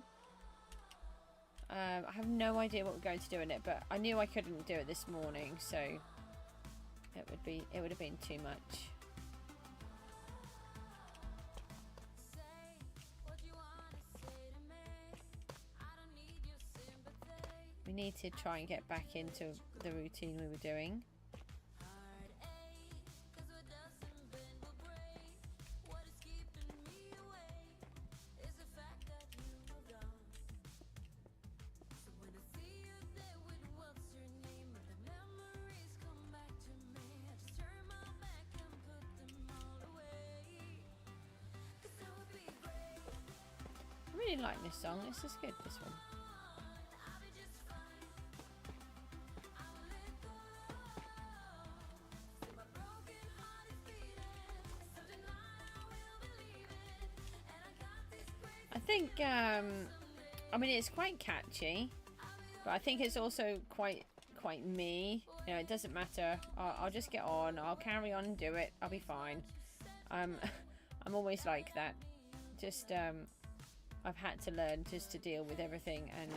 I have no idea what we're going to do in it, but I knew I couldn't do it this morning, so it would have been too much. We need to try and get back into the routine we were doing. I really like this song. This is good, this one. I think, I mean, it's quite catchy, but I think it's also quite me. You know, it doesn't matter. I'll just get on. I'll carry on and do it. I'll be fine. I'm always like that. Just, I've had to learn just to deal with everything, and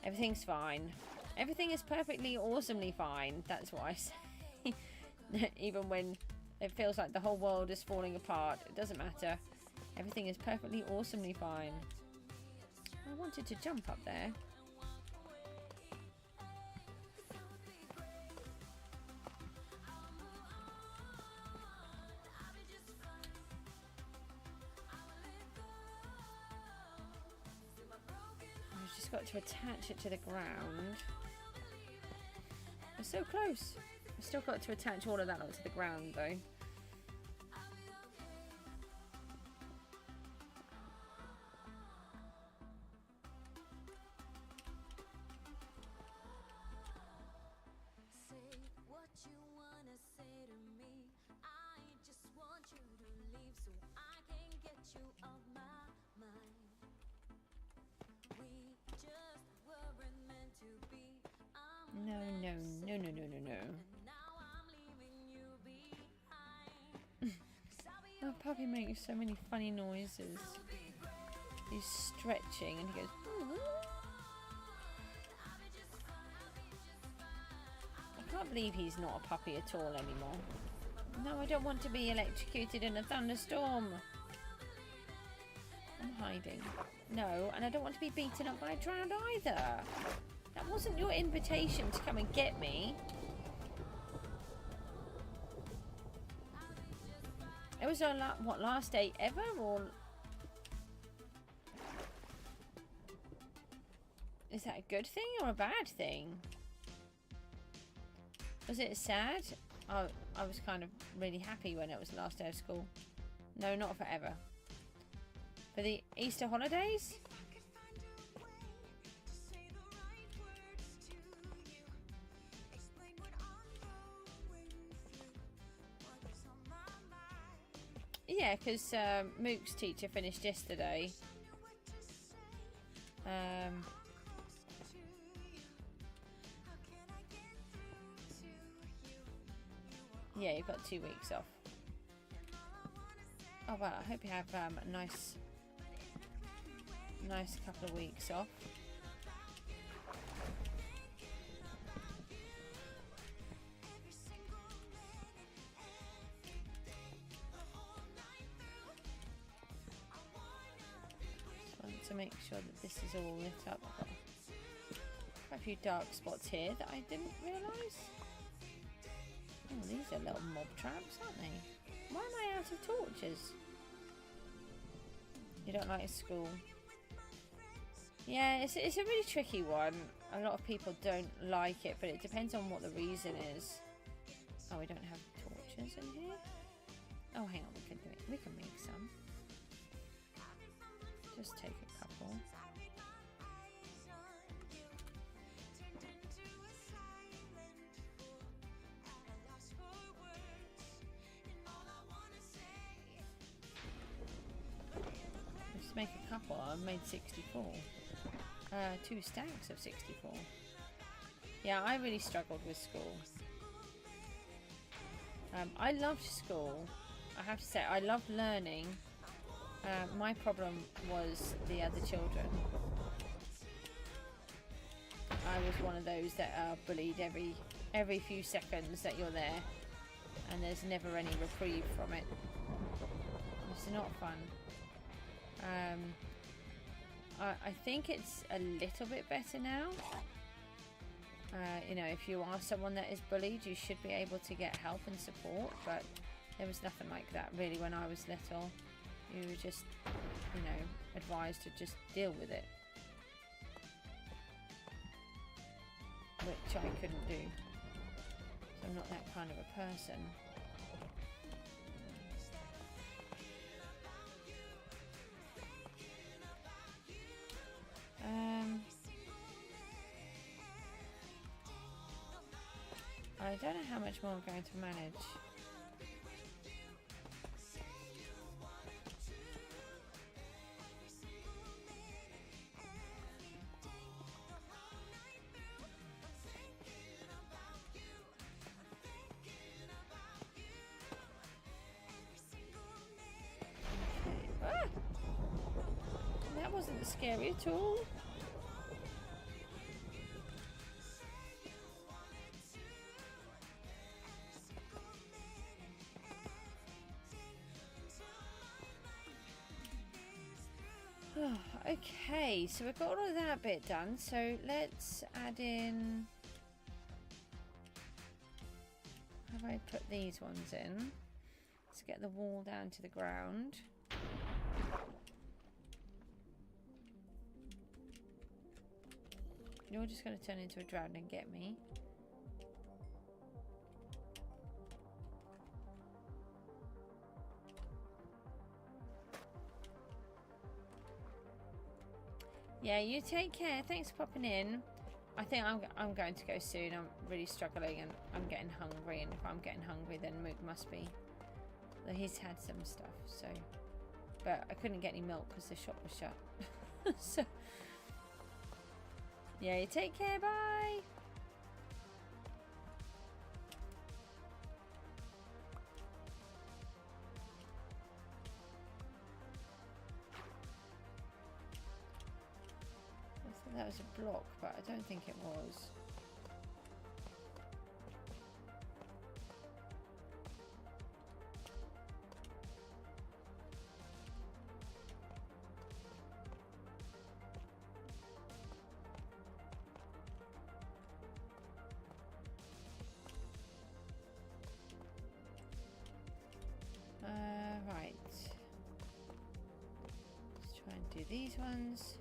everything's fine. Everything is perfectly, awesomely fine. That's what I say. Even when it feels like the whole world is falling apart, it doesn't matter. Everything is perfectly, awesomely fine. I wanted to jump up there. I've just got to attach it to the ground. We're so close. I've still got to attach all of that onto the ground though. No. Oh, puppy makes so many funny noises. He's stretching and he goes. I can't believe he's not a puppy at all anymore. No, I don't want to be electrocuted in a thunderstorm. I'm hiding. No, and I don't want to be beaten up by a drowned either. That wasn't your invitation to come and get me. It was our last date ever, or is that a good thing or a bad thing? Was it sad? Oh, I was kind of really happy when it was the last day of school. No, not forever. For the Easter holidays? Yeah, because Mook's teacher finished yesterday. Yeah, you've got 2 weeks off. Oh well, I hope you have a nice couple of weeks off. Just want to make sure that this is all lit up. I've got quite a few dark spots here that I didn't realise. Oh, these are little mob traps, aren't they? Why am I out of torches? You don't like school? Yeah, it's a really tricky one. A lot of people don't like it, but it depends on what the reason is. Oh, we don't have torches in here? Oh, hang on, we can do it. We can make some. Just take a couple. Make a couple. I've made 64. 2 stacks of 64. Yeah, I really struggled with school. I loved school. I have to say, I loved learning. My problem was the other children. I was one of those that are bullied every few seconds that you're there, and there's never any reprieve from it. It's not fun. I think it's a little bit better now. You know, if you are someone that is bullied, you should be able to get help and support, but there was nothing like that really when I was little. You were just, you know, advised to just deal with it, which I couldn't do. So I'm not that kind of a person. I don't know how much more I'm going to manage. Okay. Ah! That wasn't scary at all. Okay, so we've got all of that bit done, so let's add in, have I put these ones in? Let's get the wall down to the ground. You're just going to turn into a drown and get me. Yeah, you take care. Thanks for popping in. I think I'm going to go soon. I'm really struggling and I'm getting hungry. And if I'm getting hungry, then Mook must be. He's had some stuff, so. But I couldn't get any milk because the shop was shut. So. Yeah, you take care. Bye. was a block, but I don't think it was. Right. Let's try and do these ones.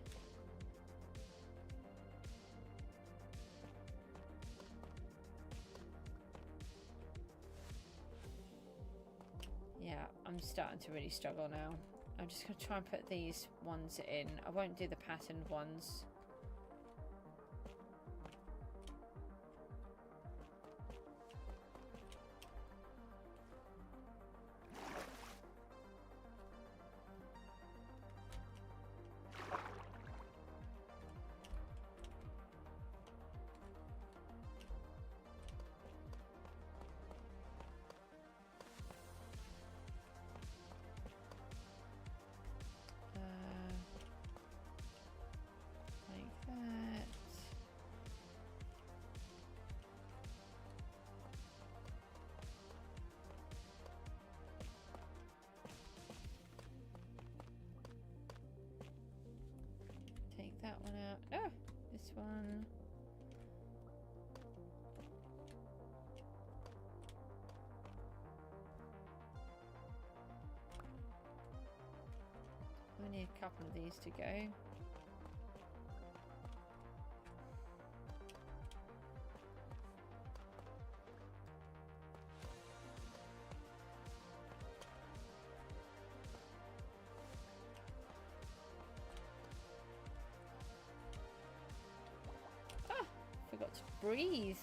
Yeah, I'm starting to really struggle now. I'm just going to try and put these ones in. I won't do the patterned ones. Take that one out. Oh, this one. Only a couple of these to go. Forgot to breathe.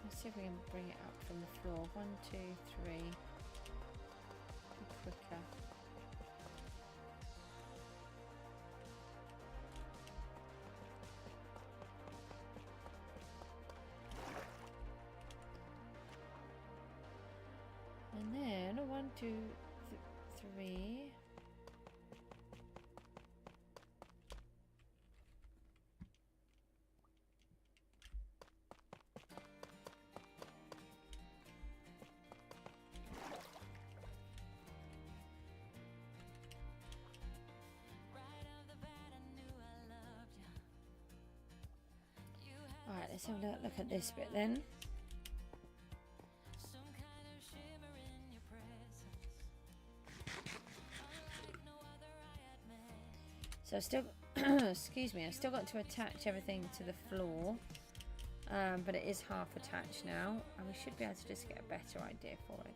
Let's see if we can bring it up from the floor. 1, 2, 3. Be quicker. And then 1, 2, 3. Alright, let's have a look at this bit then. So I've still, excuse me, I've still got to attach everything to the floor, but it is half attached now, and we should be able to just get a better idea for it.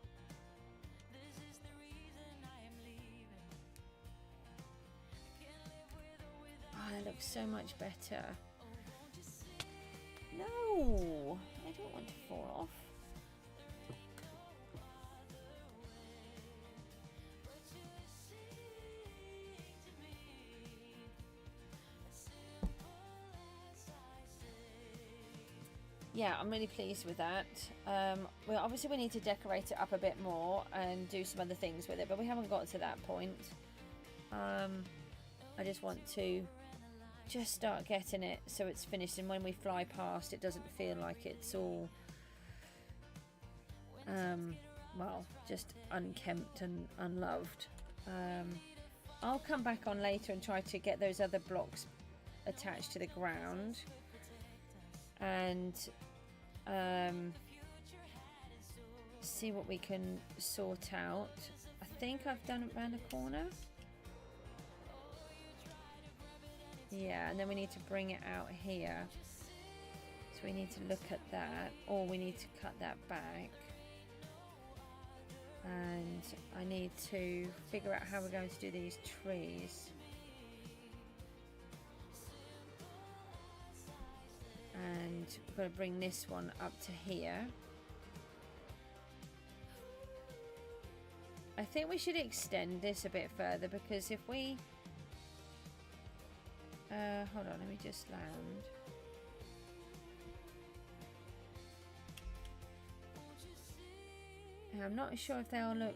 Oh, that looks so much better. No, I don't want to fall off. Yeah, I'm really pleased with that. Well, obviously we need to decorate it up a bit more and do some other things with it, but we haven't got to that point. I just want to just start getting it so it's finished, and when we fly past it doesn't feel like it's all well, just unkempt and unloved. I'll come back on later and try to get those other blocks attached to the ground and see what we can sort out. I think I've done it around the corner. Yeah, and then we need to bring it out here. So we need to look at that, or we need to cut that back. And I need to figure out how we're going to do these trees. And we're going to bring this one up to here. I think we should extend this a bit further, because if we hold on, let me just land. I'm not sure if they'll look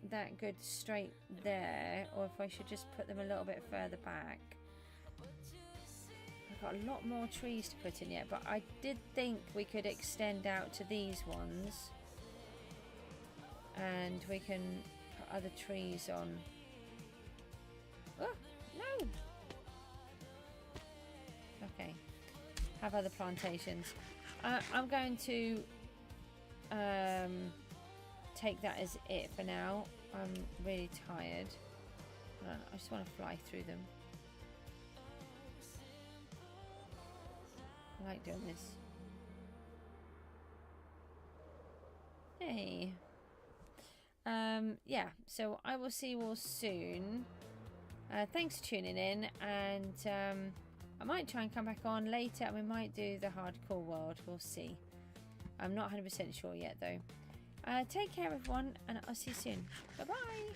that good straight there, or if I should just put them a little bit further back. I've got a lot more trees to put in yet, but I did think we could extend out to these ones. And we can put other trees on. Oh, no! Okay. Have other plantations. I'm going to take that as it for now. I'm really tired. I just want to fly through them. I like doing this. Hey. Yeah, so I will see you all soon. Thanks for tuning in, and I might try and come back on later, and we might do the hardcore world. We'll see. I'm not 100% sure yet, though. Take care, everyone, and I'll see you soon. Bye-bye.